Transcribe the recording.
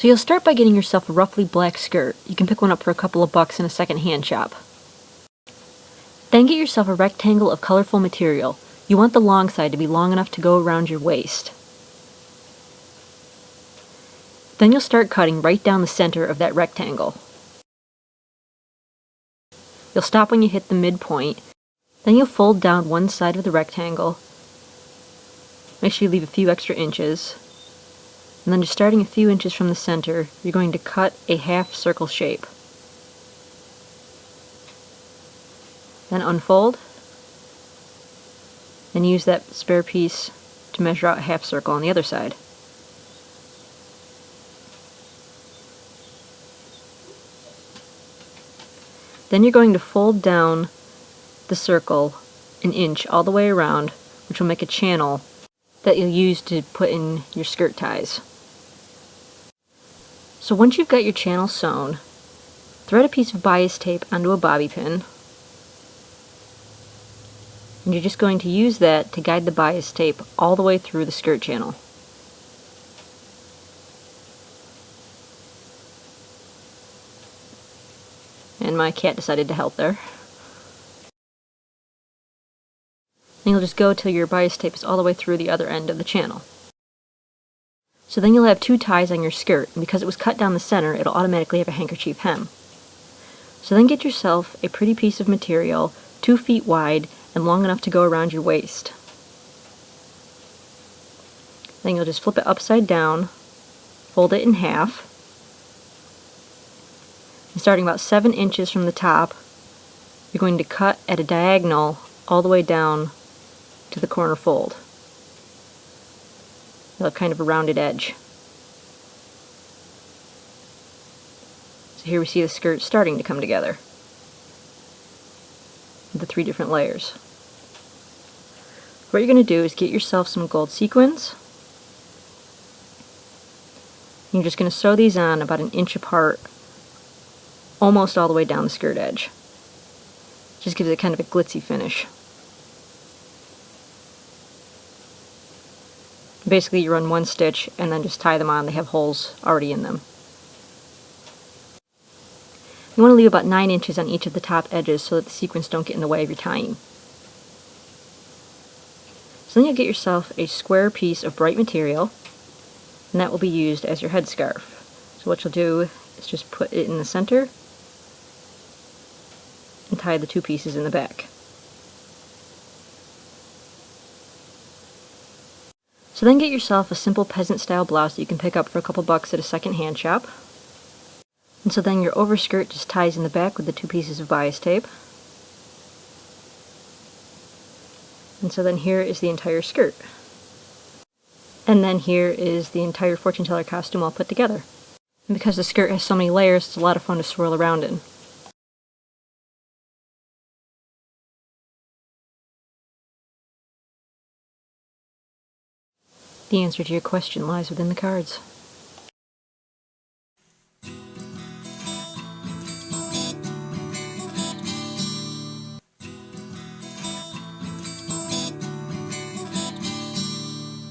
So you'll start by getting yourself a roughly black skirt. You can pick one up for a couple of bucks in a second-hand shop. Then get yourself a rectangle of colorful material. You want the long side to be long enough to go around your waist. Then you'll start cutting right down the center of that rectangle. You'll stop when you hit the midpoint. Then you'll fold down one side of the rectangle. Make sure you leave a few extra inches. And then just starting a few inches from the center, you're going to cut a half circle shape. Then unfold. And use that spare piece to measure out a half circle on the other side. Then you're going to fold down the circle an inch all the way around, which will make a channel that you'll use to put in your skirt ties. So once you've got your channel sewn, thread a piece of bias tape onto a bobby pin, and you're just going to use that to guide the bias tape all the way through the skirt channel. And my cat decided to help there. And you'll just go till your bias tape is all the way through the other end of the channel. So then you'll have two ties on your skirt, and because it was cut down the center, it'll automatically have a handkerchief hem. So then get yourself a pretty piece of material, 2 feet wide and long enough to go around your waist. Then you'll just flip it upside down, fold it in half, and starting about 7 inches from the top, you're going to cut at a diagonal all the way down to the corner fold. You'll have kind of a rounded edge. So here we see the skirt starting to come together, the 3 different layers. What you're going to do is get yourself some gold sequins. You're just going to sew these on about 1 inch apart, almost all the way down the skirt edge. Just gives it kind of a glitzy finish. Basically you run 1 stitch and then just tie them on. They have holes already in them. You want to leave about 9 inches on each of the top edges so that the sequins don't get in the way of your tying. So then you'll get yourself a square piece of bright material, and that will be used as your headscarf. So what you'll do is just put it in the center and tie the 2 pieces in the back. So then get yourself a simple peasant style blouse that you can pick up for a couple bucks at a second-hand shop. And so then your overskirt just ties in the back with the 2 pieces of bias tape. And so then here is the entire skirt. And then here is the entire fortune teller costume all put together. And because the skirt has so many layers, it's a lot of fun to swirl around in. The answer to your question lies within the cards.